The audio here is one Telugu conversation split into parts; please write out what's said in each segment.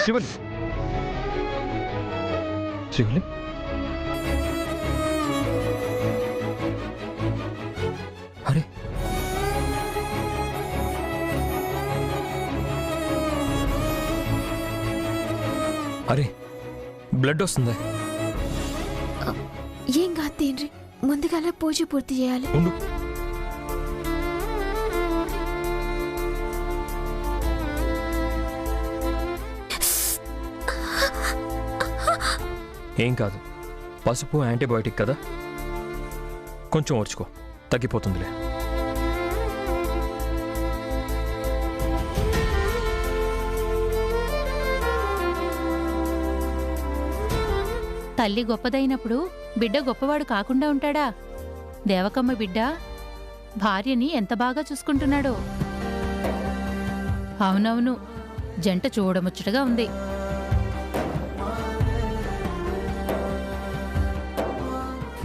శ్రీవల్లి శ్రీవల్లి అరే అరే బ్లడ్ వస్తుంది. ఏం కాదు తేండ్రి, ముందుగాల పూజ పూర్తి చేయాలి. ఉండు. ఏం కాదు, పసుపు యాంటీబయాటిక్ కదా, కొంచెం ఓర్చుకో, తగ్గిపోతుందిలే. తల్లి గొప్పదైనప్పుడు బిడ్డ గొప్పవాడు కాకుండా ఉంటాడా? దేవకమ్మ బిడ్డ భార్యని ఎంత బాగా చూసుకుంటున్నాడో. అవునవును, జంట చూడముచ్చటగా ఉంది.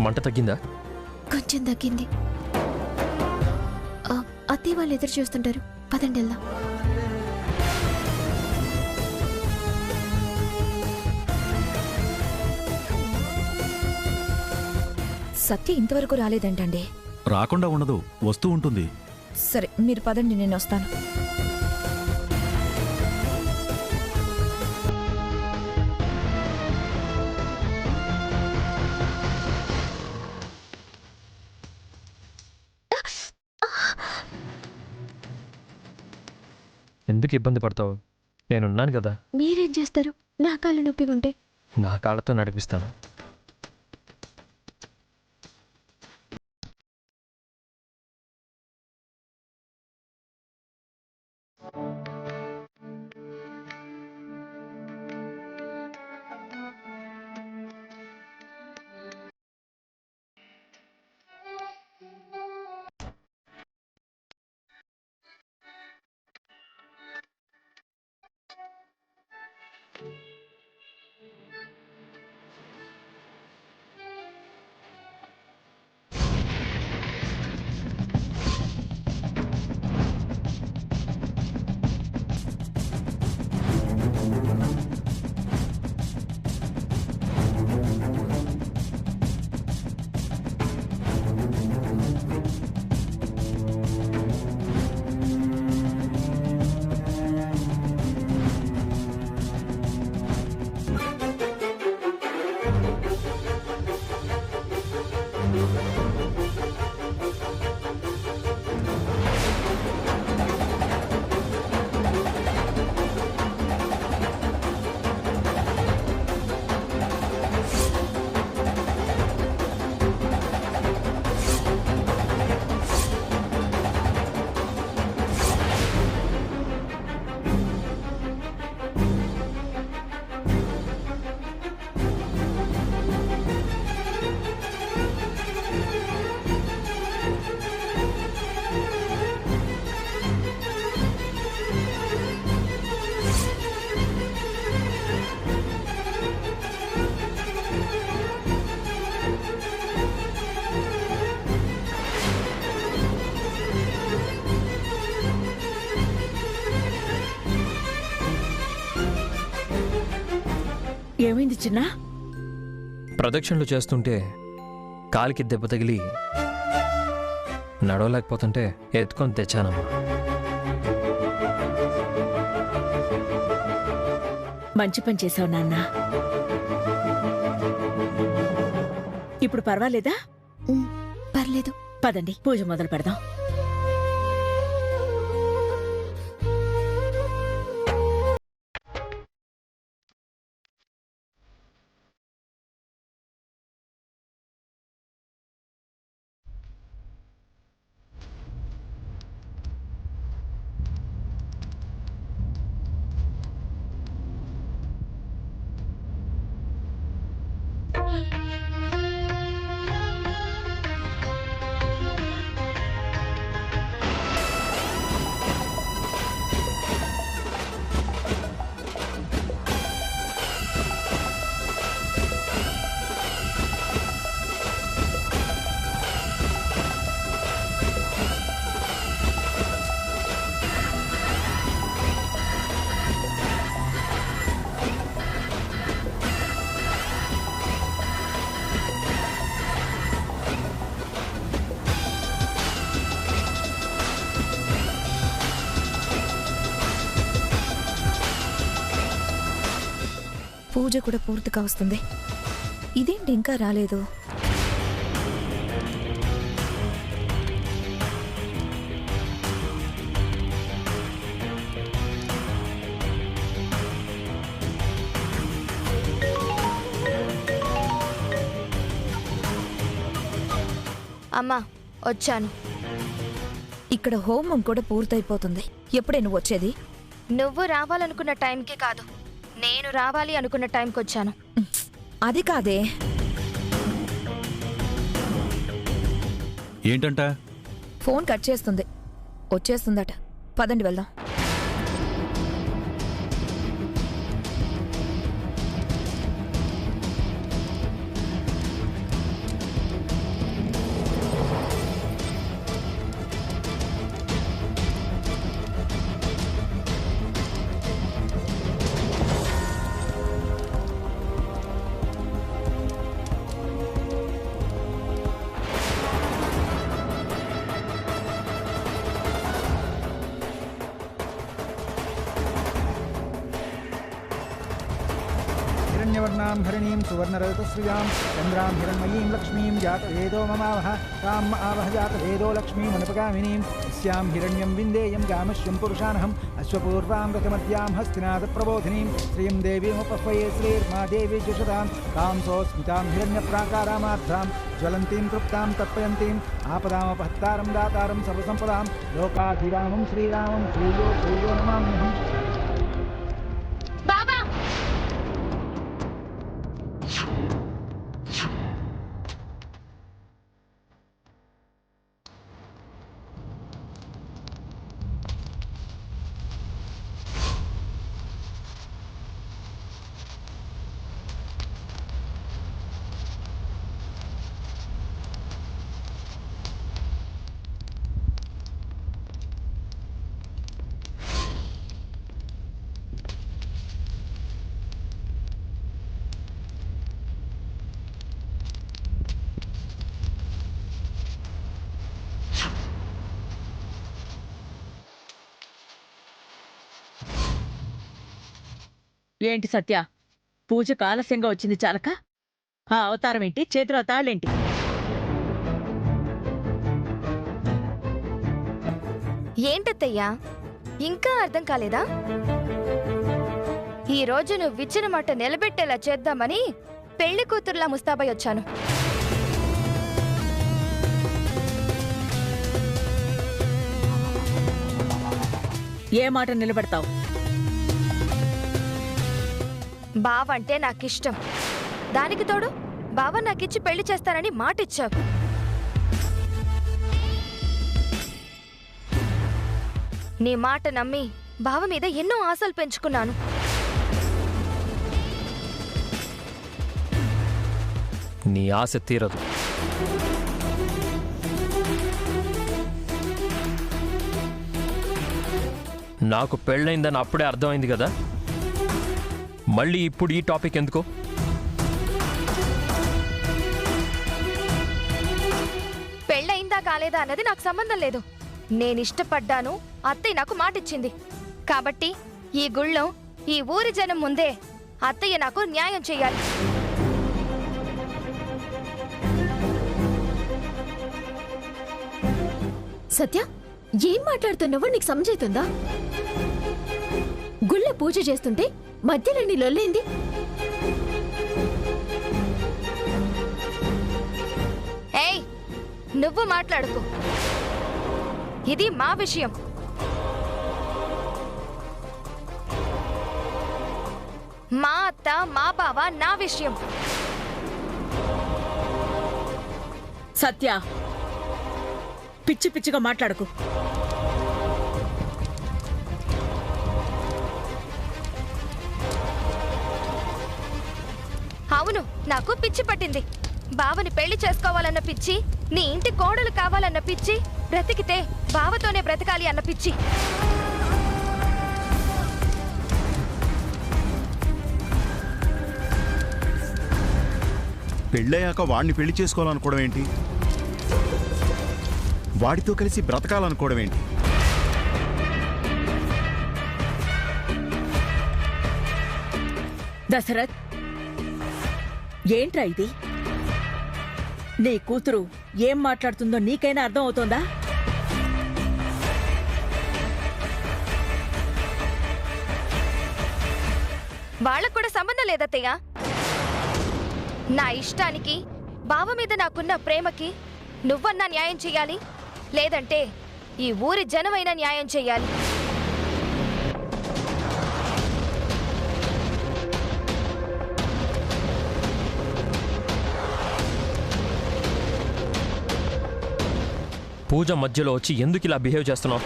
మంట తగ్గిందా? కొంచెం తగ్గింది. అత్తయ్య వాళ్ళు ఎదురు చూస్తుంటారు, పదండి వెళ్దాం. సత్య ఇంతవరకు రాలేదంటండి. రాకుండా ఉండదు, వస్తూ ఉంటుంది. సరే మీరు పదండి, నేను వస్తాను. ఎందుకు ఇబ్బంది పడతావు? నేనున్నాను కదా. మీరేం చేస్తారు? నా కాళ్ళు నొప్పిగా ఉంటే నా కాళ్ళతో నడిపిస్తాను. ఏమైంది చిన్న? ప్రదక్షిణలు చేస్తుంటే కాలికి దెబ్బ తగిలి నడవలేకపోతుంటే ఎత్తుకొని తెచ్చానమ్మా. మంచి పని చేశావు నాన్న. ఇప్పుడు పర్వాలేదా? పర్లేదు. పదండి, పూజ మొదలు పెడదాం. పూజ కూడా పూర్తిగా వస్తుంది. ఇదేంటి ఇంకా రాలేదు? అమ్మా వచ్చాను. ఇక్కడ హోమం కూడా పూర్తయిపోతుంది. ఎప్పుడే నువ్వు వచ్చేది? నువ్వు రావాలనుకున్న టైంకి కాదు, నేను రావాలి అనుకున్న టైంకి వచ్చాను. అది కాదే. ఏంటంట? ఫోన్ కట్ చేస్తుంది. వచ్చేస్తుందట. పదండి వెళ్దాం. हिरण्यवर्णां हरिणीं सुवर्णरजतश्रियां चन्द्रां हिरण्मयीं लक्ष्मीं जातवेदो ममावह तां आवह जातवेदो लक्ष्मीमनुपगामिनीं यस्यां हिरण्यं विन्देयं गामश्यं पुरुषानहम् अश्वपूर्वां रथमद्यां हस्तिनादप्रबोधिनीं श्रियं देवीमुपह्वये श्रीर्मा देवी जुषतां तां सोऽस्मितां हिरण्यप्राकारामार्द्रां ज्वलन्तीं तृप्तां तर्पयन्तीम् आपदामपहत्तारं दातारं सर्वसम्पदां लोकाभिरामं श्रीरामं भूयो भूयो नमाम्यहम्. ఏంటి సత్య, పూజకు ఆలస్యంగా వచ్చింది చాలక ఆ అవతారం ఏంటి, చేతిలో తాళ్ళేంటి? ఏంటత్తయ్యా, ఇంకా అర్థం కాలేదా? ఈ రోజు నువ్విచ్చిన మాట నిలబెట్టేలా చేద్దామని పెళ్లి కూతురులా ముస్తాబై వచ్చాను. ఏ మాట నిలబెడతావు? బావంటే నాకిష్టం. దానికి తోడు బావ నాకిచ్చి పెళ్లి చేస్తానని మాటిచ్చావు. నీ మాట నమ్మి బావ మీద ఎన్నో ఆశలు పెంచుకున్నాను. నీ ఆశ తీరదు. నాకు పెళ్ళైందని అప్పుడే అర్థమైంది కదా, మళ్ళీ ఇప్పుడు ఈ టాపిక్ ఎందుకో? పెళ్ళయిందా కాలేదా అన్నది నాకు సంబంధం లేదు. నేనిష్టపడ్డాను, అత్తయ్య నాకు మాటిచ్చింది. కాబట్టి ఈ గుళ్ళో ఈ ఊరి జనం ముందే అత్తయ్య నాకు న్యాయం చెయ్యాలి. సత్య, ఏం మాట్లాడుతున్నావో నీకు సమజైతుందా? గుళ్ళ పూజ చేస్తుంటే మధ్యలో నీ లొల్లేంది? ఏయ్, నువ్వు మాట్లాడుకో. ఇది మా విషయం. మా అత్త మా బావ నా విషయం. సత్య, పిచ్చి పిచ్చిగా మాట్లాడకు. అవును, నాకు పిచ్చి పట్టింది. బావని పెళ్లి చేసుకోవాలన్న పిచ్చి, నీ ఇంటి కోడలు కావాలన్న పిచ్చి, బ్రతికితే బావతోనే బ్రతకాలి అన్న పిచ్చి. పెళ్ళయ్యాక వాడిని పెళ్లి చేసుకోవాలనుకోవడం ఏంటి? వాడితో కలిసి బ్రతకాలనుకోవడం ఏంటి? దశరథ్, ఏంట్రా ఇది? నీ కూతురు ఏం మాట్లాడుతుందో నీకైనా అర్థం అవుతోందా? వాళ్ళకు కూడా సంబంధం లేదత్తయ్య. నా ఇష్టానికి బావ మీద నాకున్న ప్రేమకి నువ్వన్నా న్యాయం చెయ్యాలి, లేదంటే ఈ ఊరి జనమైనా న్యాయం చెయ్యాలి. పూజ మధ్యలో వచ్చి ఎందుకు ఇలా బిహేవ్ చేస్తున్నావు?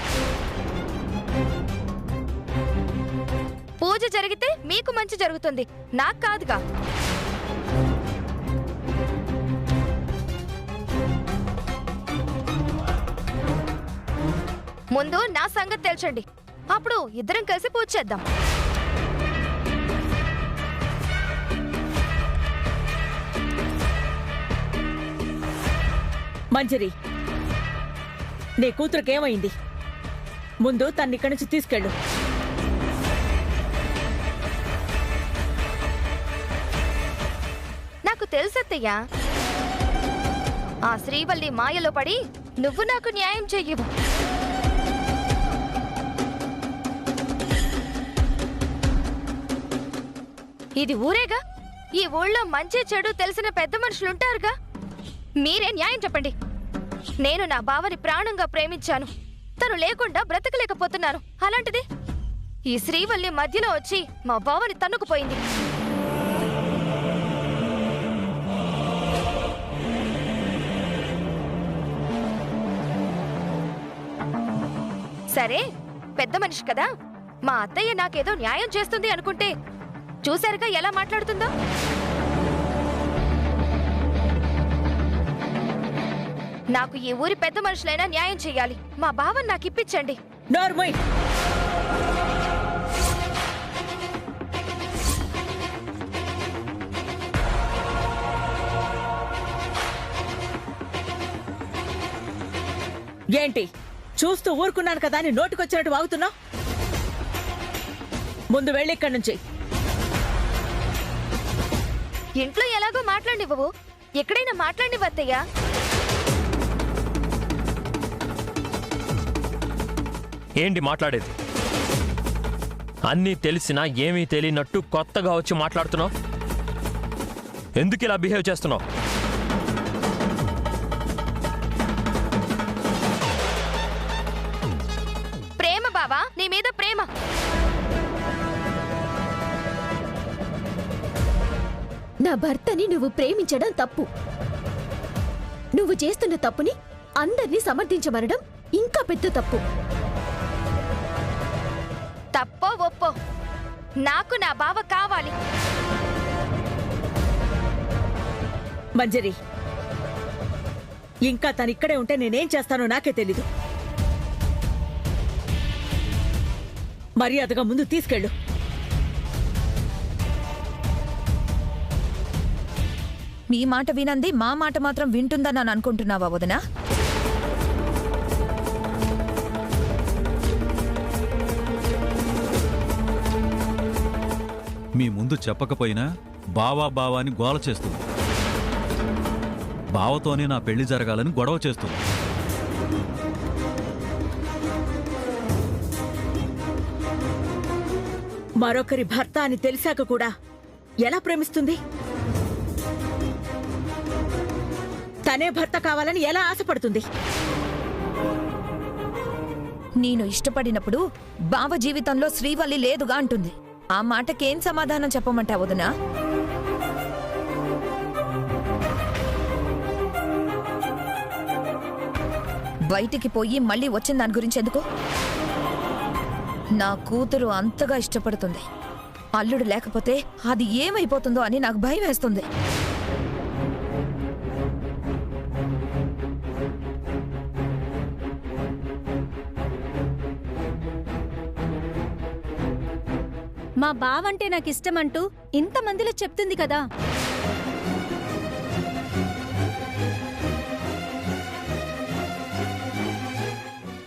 పూజ జరిగితే మీకు మంచి జరుగుతుంది, నాకు కాదుగా. ముందు నా సంగతి తెలుసండి, అప్పుడు ఇద్దరం కలిసి పూజ చేద్దాం. మంజరి, నీ కూతురుకేమైంది? ముందు తన్నిక్కడి నుంచి తీసుకెళ్ళు. నాకు తెలుసత్తయ్యా, ఆ శ్రీవల్లి మాయలో పడి నువ్వు నాకు న్యాయం చెయ్యవు. ఇది ఊరేగా, ఈ ఊళ్ళో మంచి చెడు తెలిసిన పెద్ద మనుషులుంటారుగా. మీరే న్యాయం చెప్పండి. నేను నా బావని ప్రాణంగా ప్రేమించాను, తను లేకుండా బ్రతకలేకపోతున్నాను. అలాంటిది ఈ శ్రీవల్లి మధ్యలో వచ్చి మా బావని తన్నుకుపోయింది. సరే, పెద్ద మనిషి కదా, మా అత్తయ్య నాకేదో న్యాయం చేస్తుంది అనుకుంటే చూశారుగా ఎలా మాట్లాడుతుందో. నాకు ఈ ఊరి పెద్ద మనుషులైనా న్యాయం చెయ్యాలి. మా బావని నాకు ఇప్పించండి. నోర్మోయ్, ఏంటి చూస్తూ ఊరుకున్నాను కదా అని నోటికొచ్చినట్టు వాగుతున్నావు? ముందు వెళ్ళి ఇక్కడి నుంచి. ఇంట్లో ఎలాగో మాట్లాడివ్వవు, ఎక్కడైనా మాట్లాడివత్తయ్యా. ఏంటి మాట్లాడేది? అన్నీ తెలిసినా ఏమీ తెలియనట్టు కొత్తగా వచ్చి మాట్లాడుతున్నావు. ఎందుకు ఇలా బిహేవ్ చేస్తున్నావు? ప్రేమ బావా, నీ మీద ప్రేమ. నా భర్తని నువ్వు ప్రేమించడం తప్పు. నువ్వు చేస్తున్న తప్పుని అందర్నీ సమర్థించమనడం ఇంకా పెద్ద తప్పు. తప్పో ఒప్పో, నాకు నా బావ కావాలి. మంజరి, ఇంకా తనిక్కడే ఉంటే నేనేం చేస్తానో నాకే తెలీదు. మర్యాదగా ముందు తీసుకెళ్ళు. మీ మాట వినంది మా మాట మాత్రం వింటుందని అనుకుంటున్నావా వదినా? మీ ముందు చెప్పకపోయినా బావా బావా అని గోల చేస్తుంది. బావతోనే నా పెళ్లి జరగాలని గొడవ చేస్తుంది. మరొకరి భర్త అని తెలిసాక కూడా ఎలా ప్రేమిస్తుంది? తనే భర్త కావాలని ఎలా ఆశపడుతుంది? నేను ఇష్టపడినప్పుడు బావ జీవితంలో శ్రీవల్లి లేదుగా అంటుంది. ఆ మాటకేం సమాధానం చెప్పమంటా వదినా? బయటికి పోయి మళ్ళీ వచ్చిన దాని గురించి ఎందుకు? నా కూతురు అంతగా ఇష్టపడుతుంది. అల్లుడు లేకపోతే అది ఏమైపోతుందో అని నాకు భయం వేస్తుంది. మా బావంటే నాకిష్టమంటూ ఇంతమందిలో చెప్తుంది కదా.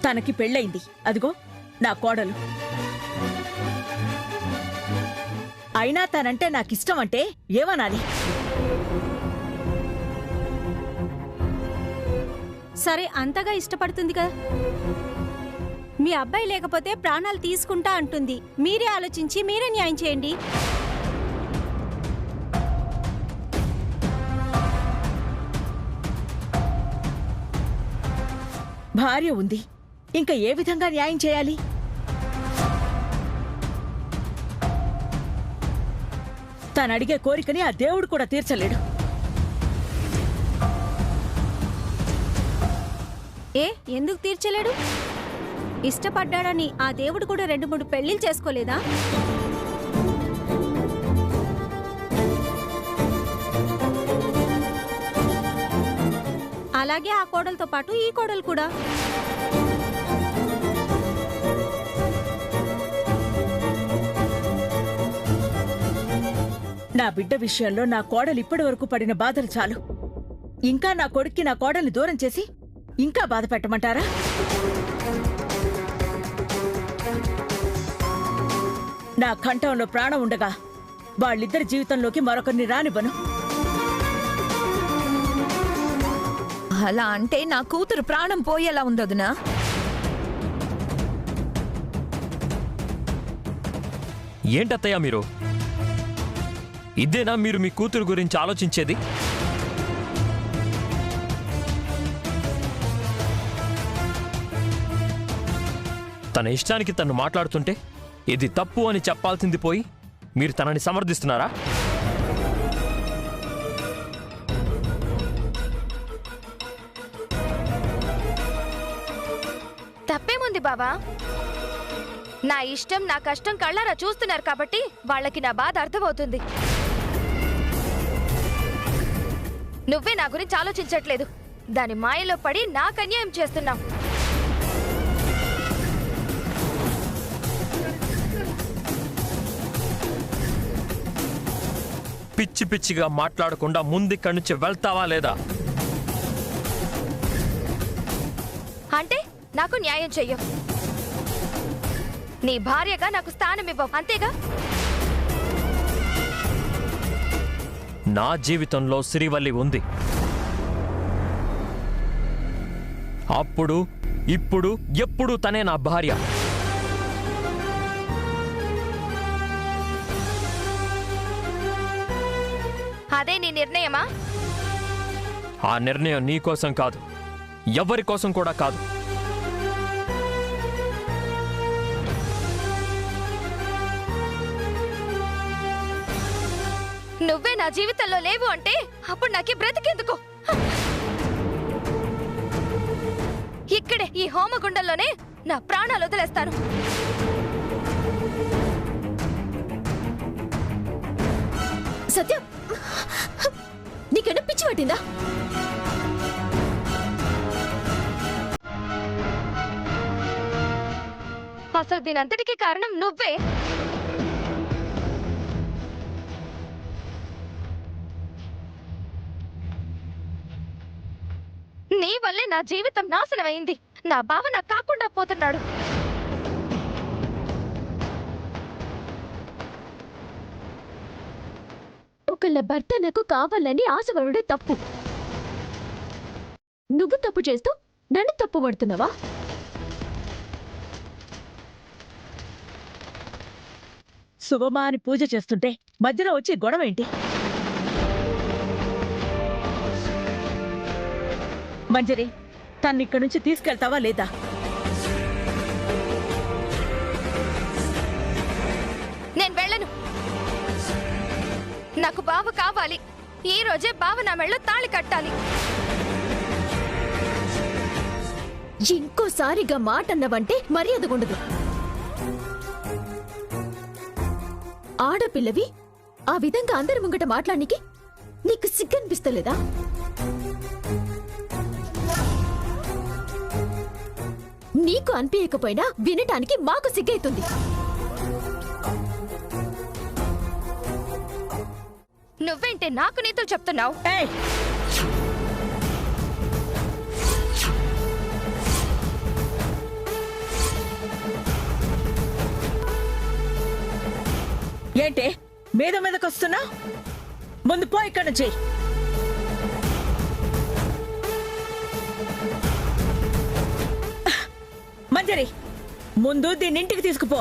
తనకి పెళ్ళయింది, అదిగో నా కోడలు. అయినా తనంటే నాకిష్టం అంటే ఏమనాలి? సరే, అంతగా ఇష్టపడుతుందిగా. మీ అబ్బాయి లేకపోతే ప్రాణాలు తీసుకుంటా అంటుంది. మీరే ఆలోచించి మీరే న్యాయం చేయండి. భార్య ఉంది, ఇంకా ఏ విధంగా న్యాయం చేయాలి? తనడిగే కోరికని ఆ దేవుడు కూడా తీర్చలేడు. ఎందుకు తీర్చలేడు? ఇష్టపడ్డాడని ఆ దేవుడు కూడా 2-3 పెళ్లిళ్ళు చేసుకోలేదా? అలాగే ఆ కోడలతో పాటు ఈ కోడలు కూడా. నా బిడ్డ విషయంలో నా కోడలు ఇప్పటి వరకు పడిన బాధలు చాలు. ఇంకా నా కొడుక్కి నా కోడల్ని దూరం చేసి ఇంకా బాధ పెట్టమంటారా? నా కంఠంలో ప్రాణం ఉండగా వాళ్ళిద్దరి జీవితంలోకి మరొకరిని రానివ్వను. అలా అంటే నా కూతురు ప్రాణం పోయేలా ఉందొదినా. ఏంటత్తయ్య మీరు? ఇదేనా మీరు మీ కూతురు గురించి ఆలోచించేది? తన ఇష్టానికి తను మాట్లాడుతుంటే ఇది తప్పు అని చెప్పాల్సింది పోయి మీరు తనని సమర్థిస్తున్నారా? తప్పేముంది బావా? నా ఇష్టం నా కష్టం కళ్ళారా చూస్తున్నారు కాబట్టి వాళ్ళకి నా బాధ అర్థమవుతుంది. నువ్వే నా గురించి ఆలోచించట్లేదు. దాని మాయలో పడి నాకు అన్యాయం చేస్తున్నావు. పిచ్చి పిచ్చిగా మాట్లాడకుండా ముందిక్కడి నుంచి వెళ్తావా లేదా? అంటే నాకు న్యాయం చెయ్యవు. నీ భార్యగా నాకు స్థానం ఇవ్వవు, అంతేగా? నా జీవితంలో శ్రీవల్లి ఉంది. అప్పుడు ఇప్పుడు ఎప్పుడు తనే నా భార్య. అదే నీ నిర్ణయమా? ఆ నిర్ణయం నీ కోసం కాదు, ఎవరి కోసం కూడా కాదు. నువ్వే నా జీవితంలో లేవు అంటే అప్పుడు నాకే బ్రతికెందుకు? ఇక్కడే ఈ హోమగుండంలోనే నా ప్రాణాలు వదిలేస్తాను. సత్యం, నీకేనా పిచ్చి పట్టిందా? అసలు దీనంతటికీ కారణం నువ్వే. నీ వల్లే నా జీవితం నాశనమైంది. నా బావ నాకు కాకుండా పోతున్నాడు. ఒకళ్ళ భర్త నాకు కావాలని ఆశపడే తప్పు. నువ్వు తప్పు చేస్తూ నన్ను తప్పు పడుతున్నావా? శుభమా అని పూజ చేస్తుంటే మధ్యలో వచ్చి గొడవ ఏంటి? మంజరి, తన్నిక్కడి నుంచి తీసుకెళ్తావా లేదా? నేను వెళ్ళను. నాకు బావ కావాలి. ఈ రోజే బావ నా మెళ్ళో తాళి కట్టాలి. ఇంకోసారిగా మాట అన్నవంటే మర్యాదగుండదు. ఆడపిల్లవి ఆ విధంగా అందరి ముంగట మాట్లాడనికి నీకు సిగ్గనిపిస్తలేదా? నీకు అనిపించకపోయినా వినటానికి మాకు సిగ్గైతుంది. నువ్వేంటే నాకు నీతులు చెప్తున్నావు? ఏంటే మీద మీదకొస్తున్నా ముందు పో ఇక్కడి నుంచి. మంజరి, ముందు దీన్ని ఇంటికి తీసుకుపో.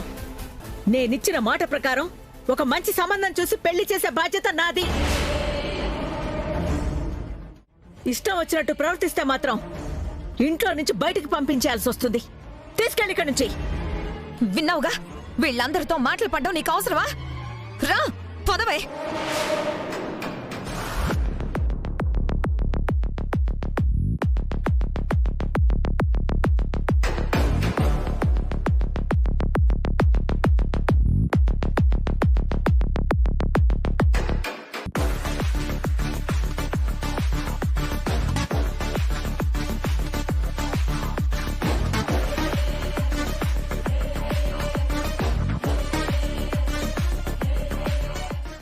నేనిచ్చిన మాట ప్రకారం ఒక మంచి సంబంధం చూసి పెళ్లి చేసే బాధ్యత నాది. ఇష్టం వచ్చినట్టు ప్రవర్తిస్తే మాత్రం ఇంట్లో నుంచి బయటికి పంపించాల్సి వస్తుంది. తీసుకెళ్ళి ఇక్కడి నుంచి. విన్నావుగా, వీళ్ళందరితో మాటలు పడ్డం నీకు అవసరమా? రా, పదవే.